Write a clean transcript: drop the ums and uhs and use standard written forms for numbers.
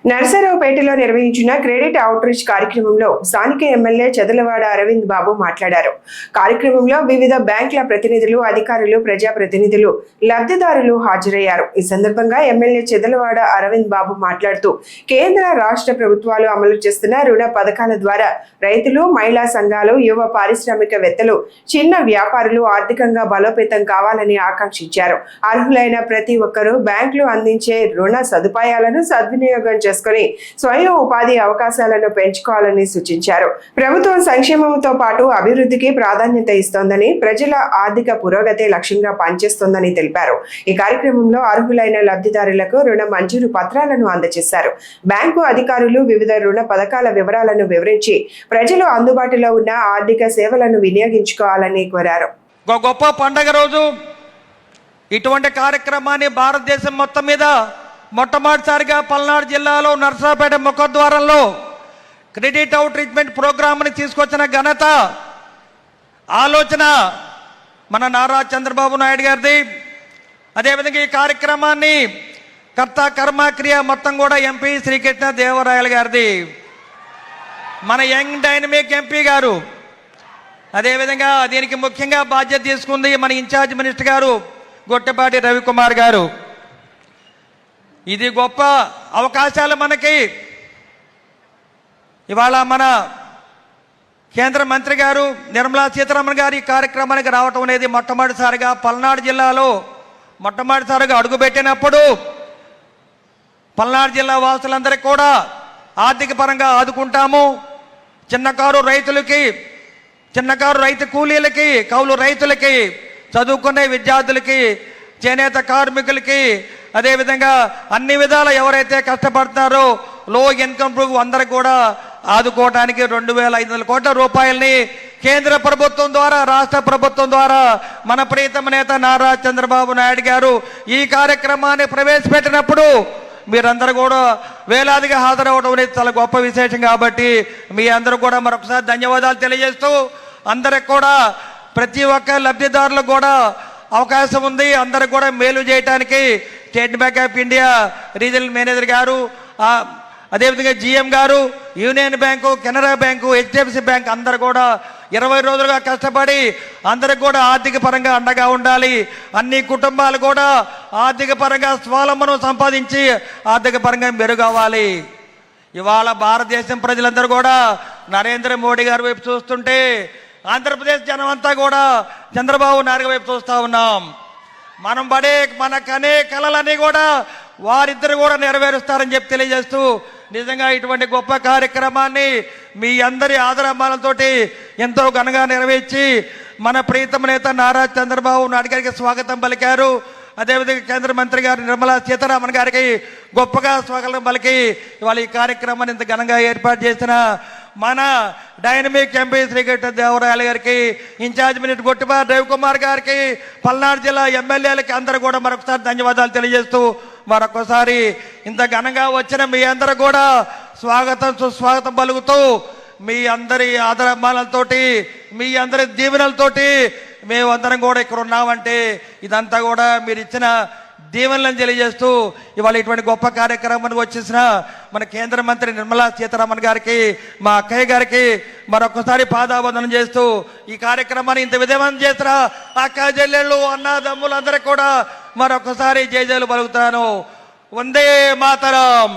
నర్సరావుపేటలో నిర్వహించిన credit out reach కార్యక్రమంలో స్థానిక ఎమ్మెల్యే చదలవాడ అరవింద్ బాబు మాట్లాడారు. కార్యక్రమంలో వివిధ బ్యాంకుల ప్రతినిధులు, అధికారులు, ప్రజాప్రతినిధులు, లబ్ధిదారులు హాజరయ్యారు. ఈ సందర్భంగా ఎమ్మెల్యే చదలవాడ అరవింద్ బాబు మాట్లాడుతూ కేంద్ర, రాష్ట్ర ప్రభుత్వాలు అమలు చేస్తున్న రుణ పథకాల ద్వారా రైతులు, మహిళా సంఘాలు, యువ పారిశ్రామికవేత్తలు, చిన్న వ్యాపారులు ఆర్థికంగా బలోపేతం కావాలని ఆకాంక్షించారు. అర్హులైన ప్రతి ఒక్కరూ బ్యాంకులు అందించే రుణ సదుపాయాలను సద్వినియోగం చేసుకుని స్వయం ఉపాధి అవకాశాలను పెంచుకోవాలని సూచించారు. ప్రభుత్వం సంక్షేమంతో పాటు అభివృద్ధికి ప్రాధాన్యత ఇస్తోందని, ప్రజల ఆర్థిక పురోగతి లక్ష్యంగా పనిచేస్తోందని తెలిపారు. ఈ కార్యక్రమంలో అర్హులైన లబ్ధిదారులకు రుణ మంజూరు పత్రాలను అందజేశారు. బ్యాంకు అధికారులు వివిధ రుణ పథకాల వివరాలను వివరించి ప్రజలు అందుబాటులో ఉన్న ఆర్థిక సేవలను వినియోగించుకోవాలని కోరారు. గొప్ప పండగ రోజు ఇటువంటి కార్యక్రమాన్ని భారతదేశం మొత్తం మీద మొట్టమొదటిసారిగా పల్నాడు జిల్లాలో నర్సరావుపేట ముఖద్వారంలో క్రెడిట్ అవుట్ ట్రీట్మెంట్ ప్రోగ్రామ్ని తీసుకొచ్చిన ఘనత, ఆలోచన మన నారా చంద్రబాబు నాయుడు గారిది. అదేవిధంగా ఈ కార్యక్రమాన్ని కర్త కర్మ క్రియ మొత్తం కూడా ఎంపీ శ్రీకృష్ణ దేవరాయలు గారిది, మన యంగ్ డైనమిక్ ఎంపీ గారు. అదేవిధంగా దీనికి ముఖ్యంగా బాధ్యత తీసుకుంది మన ఇన్ఛార్జ్ మినిస్టర్ గారు గొట్టపాటి రవికుమార్ గారు. ఇది గొప్ప అవకాశాలు మనకి. ఇవాళ మన కేంద్ర మంత్రి గారు నిర్మలా సీతారామన్ గారు ఈ కార్యక్రమానికి రావటం అనేది మొట్టమొదటిసారిగా పల్నాడు జిల్లాలో మొట్టమొదటిసారిగా అడుగుపెట్టినప్పుడు పల్నాడు జిల్లా వాసులందరికీ కూడా ఆర్థిక పరంగా ఆదుకుంటాము. చిన్నకారు రైతులకి, చిన్నకారు రైతు కూలీలకి, కౌలు రైతులకి, చదువుకునే విద్యార్థులకి, చేనేత కార్మికులకి, అదేవిధంగా అన్ని విధాల ఎవరైతే కష్టపడతారో లో ఇన్కమ్ గ్రూప్ అందరికి కూడా ఆదుకోవడానికి 2,500 కోట్ల రూపాయలని కేంద్ర ప్రభుత్వం ద్వారా, రాష్ట్ర ప్రభుత్వం ద్వారా మన ప్రీతమ నేత నారా చంద్రబాబు నాయుడు గారు ఈ కార్యక్రమాన్ని ప్రవేశపెట్టినప్పుడు మీరందరూ కూడా వేలాదిగా హాజరవడం అనేది చాలా గొప్ప విశేషం. కాబట్టి మీ అందరూ కూడా మరొకసారి ధన్యవాదాలు తెలియజేస్తూ, అందరికి కూడా ప్రతి ఒక్క లబ్ధిదారులకు కూడా అవకాశం ఉంది. అందరికి కూడా మేలు చేయడానికి state bank of India regional manager గారు, అదేవిధంగా జిఎం గారు, union bank, Canara bank, HDFC bank అందరు కూడా 20 రోజులుగా కష్టపడి అందరికి కూడా ఆర్థిక పరంగా అండగా ఉండాలి. అన్ని కుటుంబాలు కూడా ఆర్థిక పరంగా స్వావలంబన సంపాదించి ఆర్థిక పరంగా మెరుగవ్వాలి. ఇవాళ భారతదేశం ప్రజలందరూ కూడా నరేంద్ర మోడీ గారి వైపు చూస్తుంటే, ఆంధ్రప్రదేశ్ జనం అంతా కూడా చంద్రబాబు నాయుడు వైపు చూస్తూ ఉన్నాం. మనం పడే మన కనే కళలన్నీ కూడా వారిద్దరు కూడా నెరవేరుస్తారని చెప్పి తెలియజేస్తూ, నిజంగా ఇటువంటి గొప్ప కార్యక్రమాన్ని మీ అందరి ఆదరాభిమానాలతోటి ఎంతో ఘనంగా నెరవేర్చి మన ప్రీతమ నేత నారా చంద్రబాబు నాయుడు గారికి స్వాగతం పలికారు. అదేవిధంగా కేంద్ర మంత్రి గారు నిర్మలా సీతారామన్ గారికి గొప్పగా స్వాగతం పలికి ఇవాళ ఈ కార్యక్రమాన్ని ఇంత ఘనంగా ఏర్పాటు చేసిన మన డైనమిక్ ఎంపీ శ్రీకృష్ణ దేవరాయలు గారికి, ఇన్ఛార్జ్ మినిస్టర్ గొట్టిపాటి రవికుమార్ గారికి, పల్నాడు జిల్లా ఎమ్మెల్యేలకి అందరూ కూడా మరొకసారి ధన్యవాదాలు తెలియజేస్తూ, మరొకసారి ఇంత ఘనంగా వచ్చిన మీ అందరూ కూడా స్వాగతం సుస్వాగతం పలుకుతూ, మీ అందరి ఆదరాభిమానాలతోటి, మీ అందరి దీవెనలతోటి మేమందరం కూడా ఇక్కడ ఉన్నామంటే ఇదంతా కూడా మీరు ఇచ్చిన దీవెనలను తెలియజేస్తూ, ఇవాళ ఇటువంటి గొప్ప కార్యక్రమానికి వచ్చేసిన మన కేంద్ర మంత్రి నిర్మలా సీతారామన్ గారికి, మా అక్కయ్య గారికి మరొకసారి పాదాబంధనం చేస్తూ, ఈ కార్యక్రమాన్ని ఇంత విధంగా చేసిన అక్క చెల్లెళ్ళు, అన్నదమ్ములందరికీ కూడా మరొకసారి జై జైలు పలుకుతాను. వందే మాతరం.